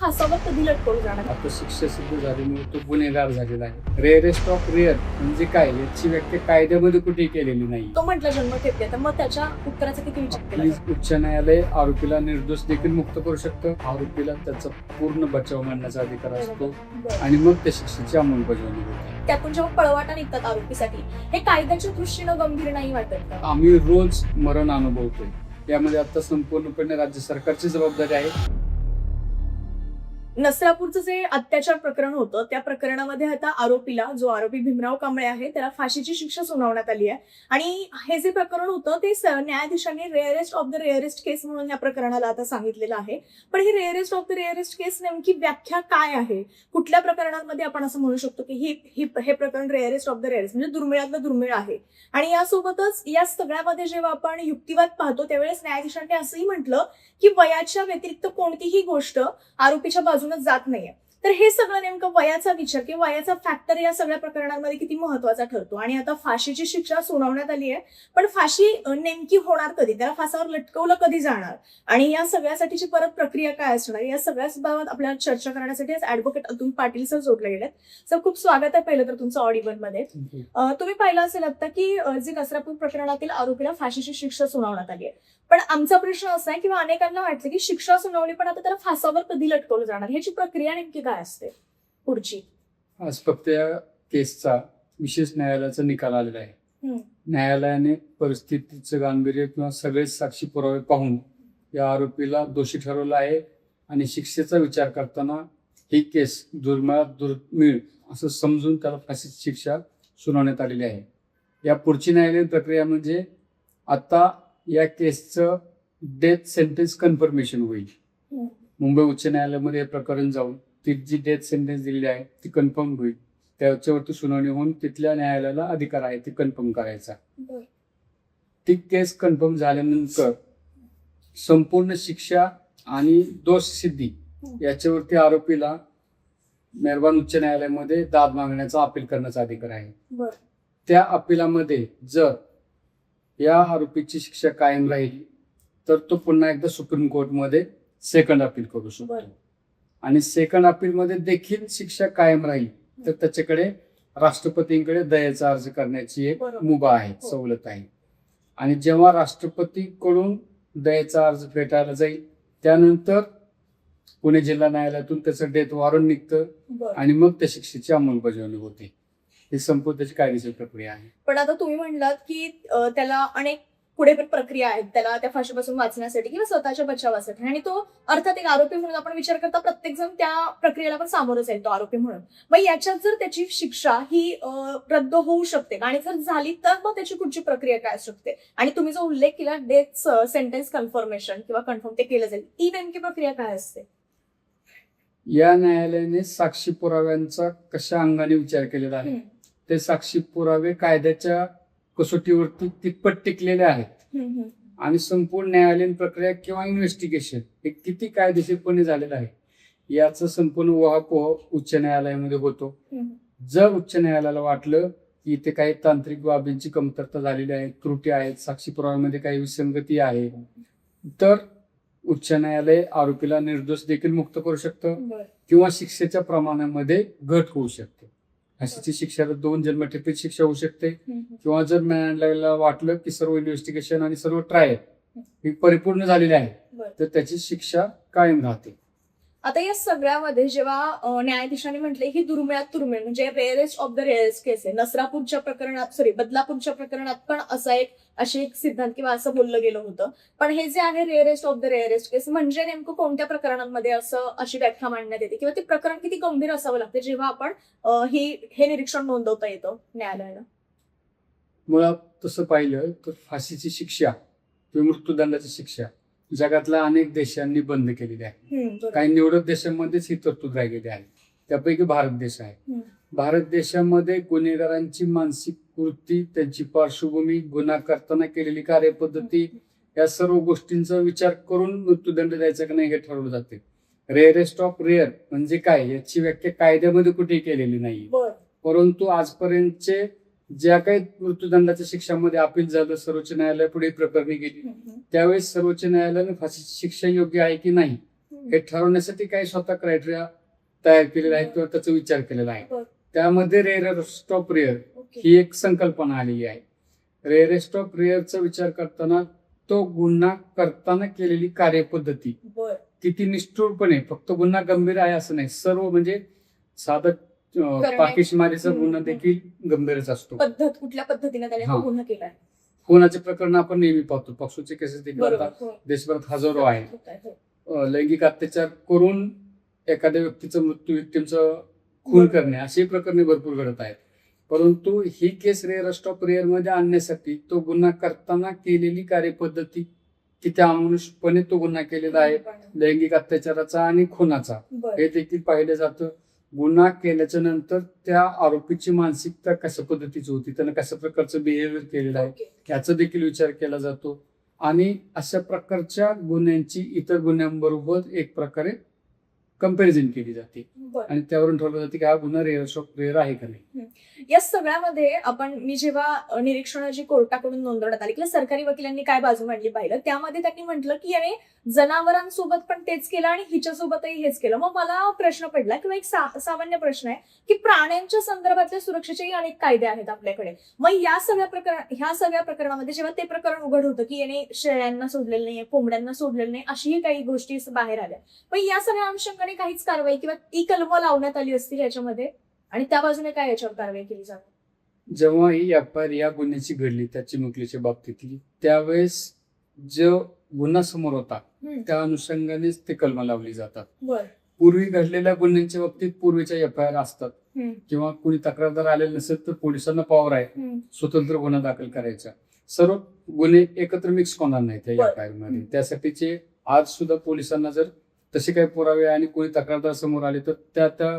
फासावर कधी लटकवलं जाणार? आता शिक्षा सिद्ध झाल्यामुळे तो गुन्हेगार झालेला आहे. रेअरेस्ट ऑफ रेअर म्हणजे काय याची व्याख्या कायद्यामध्ये कुठेही केलेली नाही. तो म्हटला जन्मठेप तर मग त्याच्या उत्तराचा किती विचार केला प्लीज जातो? उच्च न्यायालय आरोपीला निर्दोष देखील मुक्त करू शकतं. आरोपीला त्याचा पूर्ण बचाव मांडण्याचा अधिकार असतो बरं. आणि मग त्या शिक्षेची अंमलबजावणी होते. त्यातून जेव्हा पळवाटा निघतात आरोपीसाठी हे कायद्याच्या दृष्टीनं गंभीर नाही वाटत का? आम्ही रोज मरण अनुभवतोय. यामध्ये आता संपूर्णपणे राज्य सरकारची जबाबदारी आहे. नसरापूरचं जे अत्याचार प्रकरण होतं त्या प्रकरणामध्ये आता आरोपीला जो आरोपी भीमराव कांबळे आहे त्याला फाशीची शिक्षा सुनावण्यात आली आहे. आणि हे जे प्रकरण होतं ते न्यायाधीशांनी रेअरेस्ट ऑफ द रेअरेस्ट केस म्हणून या प्रकरणाला आता सांगितलेलं आहे. पण ही रेअरेस्ट ऑफ द रेअरेस्ट केस नेमकी व्याख्या काय आहे? कुठल्या प्रकरणांमध्ये आपण असं म्हणू शकतो की हे प्रकरण रेअरेस्ट ऑफ द रेअरेस्ट म्हणजे दुर्मिळातलं दुर्मिळ आहे? आणि यासोबतच या सगळ्यामध्ये जेव्हा आपण युक्तिवाद पाहतो त्यावेळेस न्यायाधीशांनी असंही म्हटलं की वयाच्या व्यतिरिक्त कोणतीही गोष्ट आरोपीच्या बाजूने जात नाहीये. तर हे सगळं नेमकं वयाचा विचार किंवा वयाचा फॅक्टर या सगळ्या प्रकरणांमध्ये किती महत्वाचा ठरतो? आणि आता फाशीची शिक्षा सुनावण्यात आली आहे, पण फाशी नेमकी होणार कधी? त्याला फासावर लटकवलं कधी जाणार? आणि या सगळ्यासाठीची परत प्रक्रिया काय असणार? या सगळ्याच बाबत आपल्याला चर्चा करण्यासाठी ऍडव्होकेट अतुल पाटील सर जोडले गेलेत. सर खूप स्वागत आहे पहिलं तर तुमचं ऑडिबल मध्ये. तुम्ही पाहिलं असेल आता की जे नसरापूर प्रकरणातील आरोपीला फाशीची शिक्षा सुनावण्यात आली आहे. पण आमचा प्रश्न असा आहे किंवा अनेकांना वाटतं की शिक्षा सुनावली पण आता त्याला फासावर कधी लटकवलं जाणार? ह्याची प्रक्रिया नेमकी काय असते पुढची? आज फक्त या केसचा विशेष न्यायालयाचा निकाल आलेला आहे. न्यायालयाने परिस्थितीचं गांभीर्य किंवा सगळे साक्षी पुरावे पाहून या आरोपीला दोषी ठरवलं आहे आणि शिक्षेचा विचार करताना ही केस दुर्मिळात दुर्मिळ असं समजून त्याला फाशीची शिक्षा सुनावण्यात आलेली आहे. या पुढची न्यायालयीन प्रक्रिया म्हणजे आता या केसचं डेथ सेंटेन्स कन्फर्मेशन होईल. मुंबई उच्च न्यायालयामध्ये हे प्रकरण जाऊन ती जी डेथ सेंटेन्स दिलेली आहे ती कन्फर्म होईल. त्याच्यावरती सुनावणी होऊन तिथल्या न्यायालयाला अधिकार आहे ती कन्फर्म करायचा. ती केस कन्फर्म झाल्यानंतर संपूर्ण शिक्षा आणि दोष सिद्धी याच्यावरती आरोपीला मेहरबान उच्च न्यायालयामध्ये दाद मागण्याचा अपील करण्याचा अधिकार आहे. त्या अपिलामध्ये जर या आरोपीची शिक्षा कायम राहिली तर तो पुन्हा एकदा सुप्रीम कोर्टमध्ये सेकंड अपील करू शकतो. आणि सेकंड अपील मध्ये देखील शिक्षा कायम राहील तर त्याच्याकडे राष्ट्रपतींकडे दयेचा अर्ज करण्याची एक मुभा आहे, सवलत आहे. आणि जेव्हा राष्ट्रपतीकडून दयेचा अर्ज फेटाळला जाईल त्यानंतर पुणे जिल्हा न्यायालयातून त्याचं डेथ वॉरंट निघतं आणि मग त्या शिक्षेची अंमलबजावणी होते. ही संपूर्ण त्याची कायदेशीर प्रक्रिया आहे. पण आता तुम्ही म्हणलात की त्याला अनेक पुढे पण प्रक्रिया आहेत त्याला त्या फाशीपासून वाचण्यासाठी किंवा स्वतःच्या बचावासाठी. आणि तो अर्थात एक आरोपी म्हणून आपण विचार करता प्रत्येक जण त्या प्रक्रियेला पण सामोरं जाईल तो आरोपी म्हणून. मग याच्यात जर त्याची शिक्षा ही रद्द होऊ शकते आणि जर झाली तर मग त्याची पुढची प्रक्रिया काय असू शकते? आणि तुम्ही जो उल्लेख केला डेथ सेंटेन्स कन्फर्मेशन किंवा कन्फर्म ते केलं जाईल, ती नेमकी प्रक्रिया काय असते? या न्यायालयाने साक्षी पुराव्यांचा कशा अंगाने विचार केलेला आहे ते साक्षी पुरावे कायद्याच्या कसोटीवरती तितपत टिकलेले आहेत. आणि संपूर्ण न्यायालयीन प्रक्रिया किंवा इन्व्हेस्टिगेशन हे किती कायदेशीरपणे झालेलं आहे याचं संपूर्ण उहापोह उच्च न्यायालयामध्ये होतो. जर उच्च न्यायालयाला वाटलं की इथे काही तांत्रिक बाबींची कमतरता झालेली आहे, त्रुटी आहेत, साक्षी पुराव्यामध्ये काही विसंगती आहे, तर उच्च न्यायालय आरोपीला निर्दोष देखील मुक्त करू शकतं किंवा शिक्षेच्या प्रमाणामध्ये घट होऊ शकते. फाशीची शिक्षा 2 जन्मठेपेची शिक्षा होऊ शकते किंवा जर न्यायालयाला वाटलं की सर्व इन्व्हेस्टिगेशन आणि सर्व ट्रायल ही परिपूर्ण झालेली आहे तर त्याची शिक्षा कायम राहते. आता या सगळ्यामध्ये जेव्हा न्यायाधीशांनी म्हटले की दुर्मिळात दुर्मिळ म्हणजे रेअरेस्ट ऑफ द रेअरेस्ट केस आहे, नसरापूरच्या प्रकरणात बदलापूरच्या प्रकरणात पण असे एक सिद्धांत किंवा असं बोललं गेलं होतं. पण हे जे आहे रेअरेस्ट ऑफ द रेअरेस्ट केस म्हणजे नेमकं कोणत्या प्रकरणांमध्ये अशी व्याख्या मांडण्यात येते किंवा ते प्रकरण किती गंभीर असावं लागतं जेव्हा आपण हे निरीक्षण नोंदवता येतं न्यायालयाला? मुळात तसं पाहिलं तर फाशीची शिक्षा किंवा मृत्यूदंडाची शिक्षा जगातल्या अनेक देशांनी बंद केलेली आहे. काही निवडक देशांमध्येच ही तरतूद राहिलेली आहे. त्यापैकी भारत देश आहे. भारत देशामध्ये गुन्हेगारांची मानसिक वृत्ती, त्यांची पार्श्वभूमी, गुन्हा करताना केलेली कार्यपद्धती या सर्व गोष्टींचा विचार करून मृत्यूदंड द्यायचा की नाही हे ठरवलं जाते. रेअरेस्ट ऑफ रेअर म्हणजे काय याची व्याख्या कायद्यामध्ये कुठेही केलेली नाही. परंतु आजपर्यंतचे ज्या काही मृत्यूदंडाच्या शिक्षामध्ये अपील झालं, सर्वोच्च न्यायालयापुढे प्रकरणी गेली त्यावेळेस सर्वोच्च न्यायालयाने फाशीची शिक्षा योग्य आहे की नाही हे ठरवण्यासाठी काही स्वतः क्रायटेरिया तयार केलेला आहे किंवा त्याचा विचार केलेला आहे. बरं. त्यामध्ये रेअरेस्ट ऑफ रेअर ओके. ही एक संकल्पना आलेली आहे. रेअरेस्ट ऑफ रेअरचा विचार करताना तो गुन्हा करताना केलेली कार्यपद्धती बरं. किती निष्ठुरपणे, फक्त गुन्हा गंभीर आहे असं नाही, सर्व म्हणजे साधं पाकिस्तानीचा गुन्हा देखील गंभीरच असतो. पद्धत कुठल्या पद्धतीने त्याने हा. गुन्हा केलाय. खूनाचे प्रकरण आपण नेहमी पाहतो. पक्षोचे केसेस देखील बरोबर. आता हो. देशभरात हजारो आहेत. होत आहे. हो. लैंगिक अत्याचार करून एखाद्या व्यक्तीचा मृत्यू, व्यक्तींचं खून करणे अशी प्रकरणे भरपूर घडत आहेत. परंतु ही केस रेअरेस्ट ऑफ रेअर मध्ये आणण्यासाठी तो गुन्हा करताना केलेली कार्यपद्धती, किती अमानुषपणे तो गुन्हा केलेला आहे, लैंगिक अत्याचाराचा आणि खुनाचा, बरं. हे देखील पाहिलं जातं. गुन्हा केल्याच्या नंतर त्या आरोपीची मानसिकता कशा पद्धतीची होती, त्यानं कशा प्रकारचं बिहेवियर केलेलं आहे ओके. याचा देखील विचार केला जातो. आणि अशा प्रकारच्या गुन्ह्यांची इतर गुन्ह्यांबरोबर एक प्रकारे कंपॅरिझन केली जाते बरं. आणि त्यावरून ठरवलं जाते की हा गुन्हा रेअरेस्ट ऑफ रेअर आहे का नाही. या सगळ्यामध्ये मी जेव्हा निरीक्षणं जी कोर्टाकडून नोंदवण्यात आली किंवा सरकारी वकिलांनी काय बाजू मांडली पाहिलं, त्यामध्ये त्यांनी म्हटलं की याने जनावरांसोबत पण तेच केलं आणि हिच्यासोबतही हेच केलं. मग मला प्रश्न पडला किंवा एक सामान्य प्रश्न आहे की प्राण्यांच्या संदर्भातल्या सुरक्षेचेही अनेक कायदे आहेत आपल्याकडे. मग ह्या सगळ्या प्रकरणामध्ये जेव्हा ते प्रकरण उघड होतं की याने शेळ्यांना सोडलेलं नाहीये, कोंबड्यांना सोडलेलं नाही, अशीही काही गोष्टी बाहेर आल्या, पण या सगळ्या अनुषंगाने काहीच कारवाई किंवा ती कलमं लावण्यात आली असतील याच्यामध्ये, आणि त्या बाजूने काय याच्यावर कारवाई केली जाते? जेव्हा ही एफआयआर या गुन्ह्याची घडली, त्या चिमुकलीच्या बाबतीतली, त्यावेळेस जो गुन्हा समोर होता त्या अनुषंगानेच ते कलम लावली जातात. बरं. पूर्वी घडलेल्या गुन्ह्यांच्या बाबतीत पूर्वीच्या एफआयआर असतात किंवा कुणी तक्रारदार आलेले नसेल तर पोलिसांना पॉवर आहे स्वतंत्र गुन्हा दाखल करायचा. सर्व गुन्हे एकत्र मिक्स होणार नाहीत त्या बरं. एफआयआर मध्ये. त्यासाठीचे आज सुद्धा पोलिसांना जर तसे काही पुरावे आणि कोणी तक्रारदार समोर आले तर त्या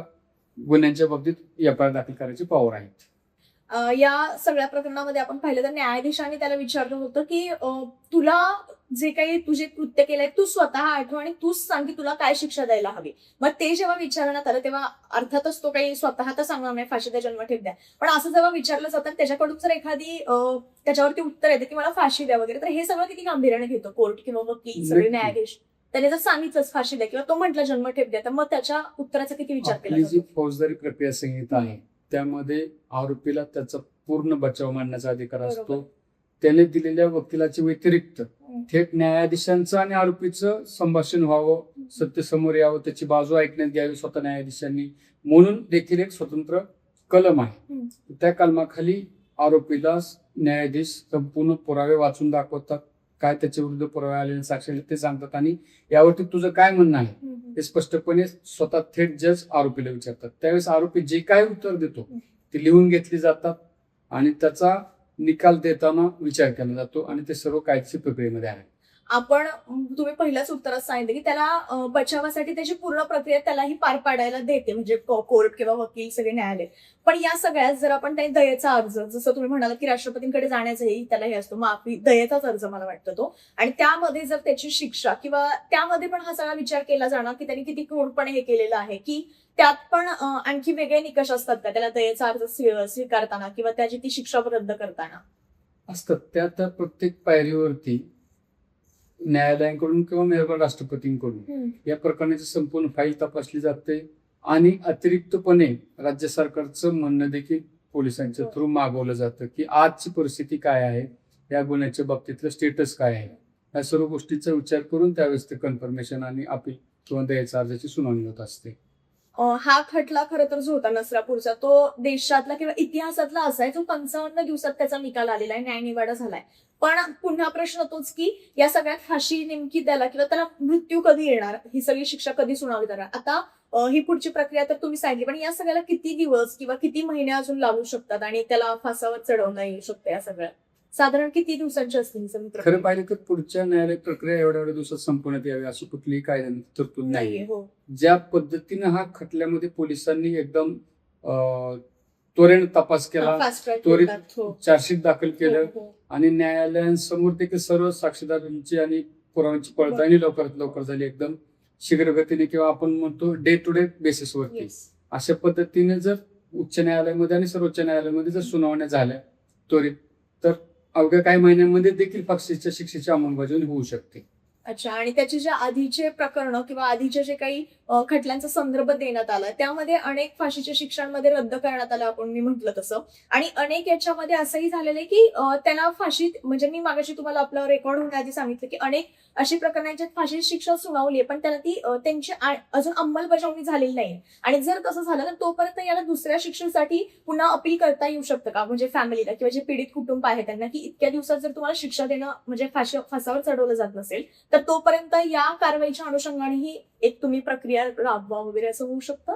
गुन्ह्यांच्या बाबतीत एफआयआर दाखल करायची पॉवर आहे. या सगळ्या प्रकरणामध्ये आपण पाहिलं तर न्यायाधीशांनी त्याला विचारलं होतं की तुला जे काही तुझे कृत्य केलंय तू स्वतः आठव आणि तूच सांग की तुला काय शिक्षा द्यायला हवी. मग ते जेव्हा विचारण्यात आलं तेव्हा अर्थातच तो काही स्वतः तर सांगणार नाही फाशी द्या, जन्मठेप द्या, पण असं जेव्हा विचारलं जातं त्याच्याकडून जर एखादी त्याच्यावरती उत्तर येते की मला फाशी द्या वगैरे, तर हे सगळं किती गांभीर्याने घेतो कोर्ट किंवा वकील, सगळे न्यायाधीश. त्याने जर सांगितलंच फाशी द्या किंवा तो म्हटलं जन्मठेप द्या, तर मग त्याच्या उत्तराचा किती विचार केला आपली जी जातो? फौजदारी प्रक्रिया संहिता आहे त्यामध्ये आरोपीला त्याचा पूर्ण बचाव मांडण्याचा अधिकार असतो. बरोबर. त्याने दिलेल्या वकिलाच्या व्यतिरिक्त थेट न्यायाधीशांचं आणि आरोपीचं संभाषण व्हावं, सत्य समोर यावं, त्याची बाजू ऐकण्यात घ्यावी स्वतः न्यायाधीशांनी, म्हणून देखील एक स्वतंत्र कलम आहे. त्या कलमाखाली आरोपीला न्यायाधीश संपूर्ण पुरावे वाचून दाखवतात, काय त्याच्या विरुद्ध पुरावे आलेले साक्ष ते सांगतात आणि यावरती तुझं काय म्हणणं आहे हे स्पष्टपणे स्वतः थेट जज आरोपीला विचारतात. त्यावेळेस आरोपी जे काय उत्तर देतो ते लिहून घेतली जातात आणि त्याचा निकाल देताना विचार केला जातो आणि ते सर्व कायदेशीर प्रक्रियेमध्ये आहे. तुम्ही पहिल्याच उत्तरात सांगितलं की त्याला बचावासाठी त्याची पूर्ण प्रक्रिया त्यालाही पार पाडायला देते, म्हणजे कोर्ट किंवा वकील, सगळे न्यायालय. पण या सगळ्यात जर आपण काही दयेचा अर्ज, जसं तुम्ही म्हणालात की राष्ट्रपतींकडे जाण्याचाही त्याला हे असतो, माफी दयेचाच अर्ज मला वाटतं तो, आणि त्यामध्ये जर त्याची शिक्षा किंवा त्यामध्ये पण हा सगळा विचार केला जाणार की त्यांनी किती क्रूरपणे हे केलेलं आहे, की त्यात पण आणखी वेगळे निकष असतात का त्याला दयेचा अर्ज स्वीकारताना किंवा त्याची ती शिक्षा रद्द करताना? असतात. त्या प्रत्येक पायरीवरती न्यायालयांकडून किंवा मेहरबान राष्ट्रपतींकडून या प्रकरणाची संपूर्ण फाईल तपासली जाते आणि अतिरिक्तपणे राज्य सरकारचं म्हणणं देखील पोलिसांच्या थ्रू मागवलं जातं की आजची परिस्थिती काय आहे, या गुन्ह्याच्या बाबतीतलं स्टेटस काय आहे, या सर्व गोष्टींचा विचार करून त्यावेळेस ते कन्फर्मेशन आणि अपील किंवा दयेच्या अर्जाची सुनावणी होत असते. हा खटला खरं तर जो होता नसरापूरचा, तो देशातला किंवा इतिहासातला असाय जो 55 दिवसात त्याचा निकाल आलेला आहे, न्यायनिवाडा झालाय. पण पुन्हा प्रश्न तोच की या सगळ्यात फाशी नेमकी द्यायला किंवा त्याला मृत्यू कधी येणार, ही सगळी शिक्षा कधी सुनावली जाणार. आता ही पुढची प्रक्रिया तर तुम्ही सांगितली, पण या सगळ्याला किती दिवस किंवा किती महिने अजून लागू शकतात आणि त्याला फासावर चढवणं येऊ शकतं? या सगळ्या साधारण किती दिवसांची असतील? खरं पाहिलं तर पुढच्या न्यायालय प्रक्रिया एवढ्या दिवसात संपवण्यात यावी अशी कुठलीही कायद्याने तरतूद नाहीये. हो. ज्या पद्धतीनं हा खटल्यामध्ये पोलिसांनी एकदम त्वरेने तपास केला, त्वरित चार्जशीट दाखल केलं आणि न्यायालयांसमोर देखील सर्व साक्षीदारांची आणि पुराव्यांची पडताळणी लवकरात लवकर झाली, एकदम शीघ्रगतीने किंवा आपण म्हणतो डे टू डे बेसिसवरती. अशा पद्धतीने जर उच्च न्यायालयामध्ये आणि सर्वोच्च न्यायालयामध्ये जर सुनावण्या झाल्या त्वरित, तर अवघ्या काही महिन्यांमध्ये देखील फाशीच्या शिक्षेची अंमलबजावणी होऊ शकते. अच्छा, आणि त्याचे जे आधीचे प्रकरण किंवा आधीचे जे काही खटल्यांचा संदर्भ देण्यात आला त्यामध्ये अनेक फाशीच्या शिक्षांमध्ये रद्द करण्यात आलं, आपण मी म्हटलं तसं. आणि अनेक याच्यामध्ये असंही झालेलं आहे की त्यांना फाशी, म्हणजे मी मागाशी तुम्हाला आपलं रेकॉर्ड होण्याआधी सांगितलं की अनेक अशी प्रकरणं आहेत ज्यात फाशीची शिक्षा सुनावली आहे पण त्यांना ती त्यांची अजून अंमलबजावणी झालेली नाही. आणि जर तसं झालं तर तोपर्यंत याला दुसऱ्या शिक्षेसाठी पुन्हा अपील करता येऊ शकतं का, म्हणजे फॅमिलीला किंवा जे पीडित कुटुंब आहे त्यांना, की इतक्या दिवसात जर तुम्हाला शिक्षा देणं म्हणजे फासावर चढवलं जात नसेल तर तोपर्यंत या कारवाईच्या अनुषंगानेही एक तुम्ही प्रक्रिया राबवा वगैरे असं होऊ शकतं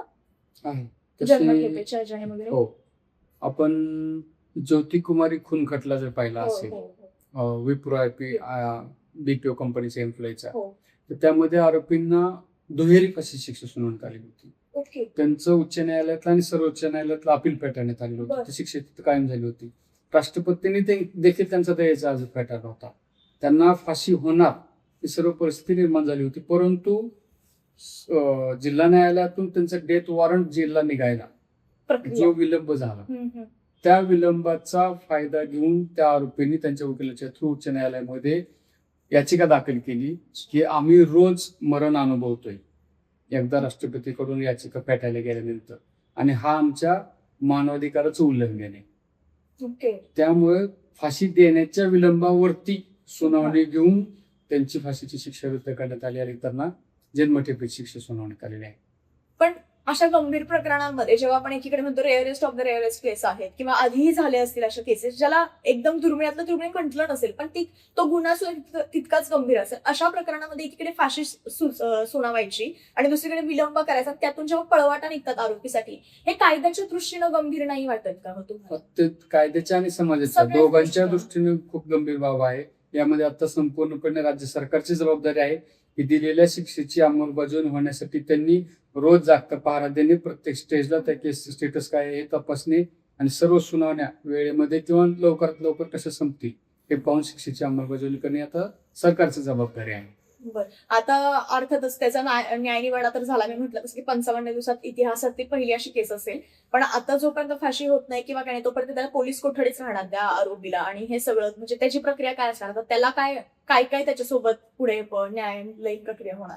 आहे. जन्मठेपेच्या ज्या वगैरे. हो, आपण ज्योती कुमारी खून खटला जर पाहिला हो, असेल, हो, हो. विप्रो आयपी बीपीओ कंपनीच्या एम्प्लॉईचा, हो. तर त्यामध्ये आरोपींना दुहेरी फाशी शिक्षा सुनावण्यात आली होती. ओके. त्यांचं उच्च न्यायालयातलं आणि सर्वोच्च न्यायालयातलं अपील फेटाळण्यात आलेलं बरं. होतं. ती शिक्षा तिथं कायम झाली होती. राष्ट्रपतींनी ते देखील त्यांचा दयेचा अर्ज फेटाळला होता. त्यांना फाशी होणार ही सर्व परिस्थिती निर्माण झाली होती, परंतु जिल्हा न्यायालयातून त्यांचं डेथ वॉरंट जेलला निघायला प्रक्रिया. जो विलंब झाला, हम्म, हम्म. त्या विलंबाचा फायदा घेऊन त्या आरोपींनी त्यांच्या वकिलाच्या थ्रू उच्च न्यायालयामध्ये याचिका दाखल केली की आम्ही रोज मरण अनुभवतोय एकदा राष्ट्रपतीकडून याचिका फेटाळल्या गेल्यानंतर, आणि हा आमच्या मानवाधिकाराचं उल्लंघन आहे. ओके. त्यामुळे फाशी देण्याच्या विलंबावरती सुनावणी घेऊन त्यांची फाशीची शिक्षा रद्द करण्यात आली आणि त्यांना जन्मठेपेची शिक्षा सुनावण्यात आलेली आहे. पण अशा गंभीर प्रकरणांमध्ये जेव्हा आपण एकीकडे म्हणतो रेअरेस्ट ऑफ द रेअरेस्ट केस आहेत किंवा आधीही झाले असतील अशा केसेस ज्याला एकदम दुर्मिळातलं दुर्मिळ म्हटलं नसेल पण तो गुन्हा तितकाच गंभीर असेल, अशा प्रकरणामध्ये एकीकडे फाशी सुनावायची आणि दुसरीकडे विलंब करायचा, त्यातून जेव्हा पळवाटा निघतात आरोपीसाठी, हे कायद्याच्या दृष्टीनं गंभीर नाही वाटत का हो तुम्हाला? ते कायद्याच्या आणि समाजाच्या सगळ्याच दोघांच्या दृष्टीनं. दृष्टीने खूप गंभीर बाब आहे. यामध्ये आता संपूर्णपणे राज्य सरकारची जबाबदारी आहे की दिलेल्या शिक्षेची अंमलबजावणी होण्यासाठी त्यांनी रोज जागता पहारा देणे, प्रत्येक स्टेजला त्या केस स्टेटस काय आहे हे तपासणे आणि सर्व सुनावण्या वेळेमध्ये किंवा लवकरात लवकर कशा संपतील हे पाहून शिक्षेची अंमलबजावणी करणे आता सरकारची जबाबदारी आहे. बरं, आता अर्थातच त्याचा न्यायनिवाडा तर झाला, मी म्हटलं तसं की 55 दिवसात इतिहासात ती पहिली अशी केस असेल. पण आता जोपर्यंत फाशी होत नाही किंवा काय नाही तोपर्यंत त्याला पोलीस कोठडीच राहणार त्या आरोपीला, आणि हे सगळं म्हणजे त्याची प्रक्रिया काय असणार, तर त्याला काय काय काय त्याच्यासोबत पुढे न्यायालयीन प्रक्रिया होणार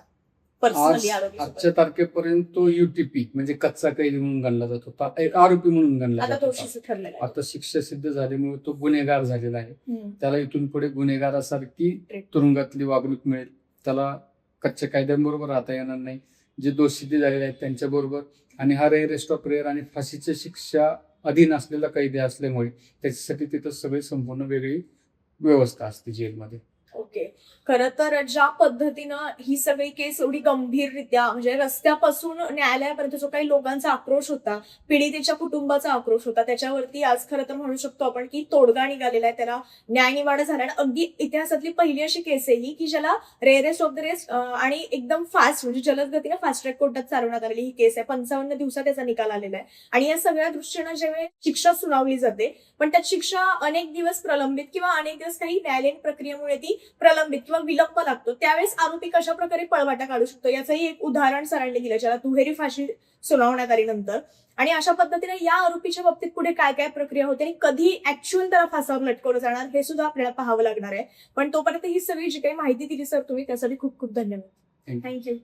पर्सनली आजच्या तारखेपर्यंत तो युटीपी म्हणजे कच्चा कैदी म्हणून गणला जात होता, एक आरोपी म्हणून गणला आता जात होता. दोषीच ठरलेला आहे. आता शिक्षा सिद्ध झाल्यामुळे तो गुन्हेगार झालेला आहे. हम्म. त्याला इथून पुढे गुन्हेगारासारखी तुरुंगातली वागणूक मिळेल. त्याला कच्च्या कायद्यांबरोबर राहता येणार नाही. जे दोषी झालेले आहेत त्यांच्या बरोबर, आणि हा रेअरेस्ट ऑफ रेअर आणि फाशीची शिक्षा अधीन असलेला कैदी असल्यामुळे त्याच्यासाठी तिथं सगळी संपूर्ण वेगळी व्यवस्था असते जेलमध्ये. ओके. खरं तर ज्या पद्धतीनं ही सगळी केस एवढी गंभीररित्या म्हणजे रस्त्यापासून न्यायालयापर्यंत जो काही लोकांचा आक्रोश होता, पीडितेच्या कुटुंबाचा आक्रोश होता, त्याच्यावरती आज खरं तर म्हणू शकतो आपण की तोडगा निघालेला आहे, त्याला न्यायनिवाडा झाला. आणि अगदी इतिहासातली पहिली अशी केस आहे ही की ज्याला रेअरेस्ट ऑफ द रेस्ट आणि एकदम फास्ट म्हणजे जलद गतीने फास्ट ट्रॅक कोर्टात चालवण्यात आलेली ही केस आहे. 55 दिवसात त्याचा निकाल आलेला आहे. आणि या सगळ्या दृष्टीनं जेव्हा शिक्षा सुनावली जाते पण त्यात शिक्षा अनेक दिवस प्रलंबित किंवा अनेक दिवस काही न्यायालयीन प्रक्रियेमुळे ती प्रलंबित किंवा विलंब लागतो, त्यावेळेस आरोपी कशा प्रकारे पळवाटा काढू शकतो याचंही एक उदाहरण सरांनी दिलं, ज्याला दुहेरी फाशी सुनावण्यात आली नंतर. आणि अशा पद्धतीने या आरोपीच्या बाबतीत पुढे काय काय प्रक्रिया होते आणि कधी ऍक्च्युअल त्याला फासावर लटकवलं जाणार हे सुद्धा आपल्याला पाहावं लागणार आहे. पण तोपर्यंत ही सगळी जी काही माहिती दिली सर तुम्ही त्यासाठी खूप खूप धन्यवाद. Thank you. थँक्यू.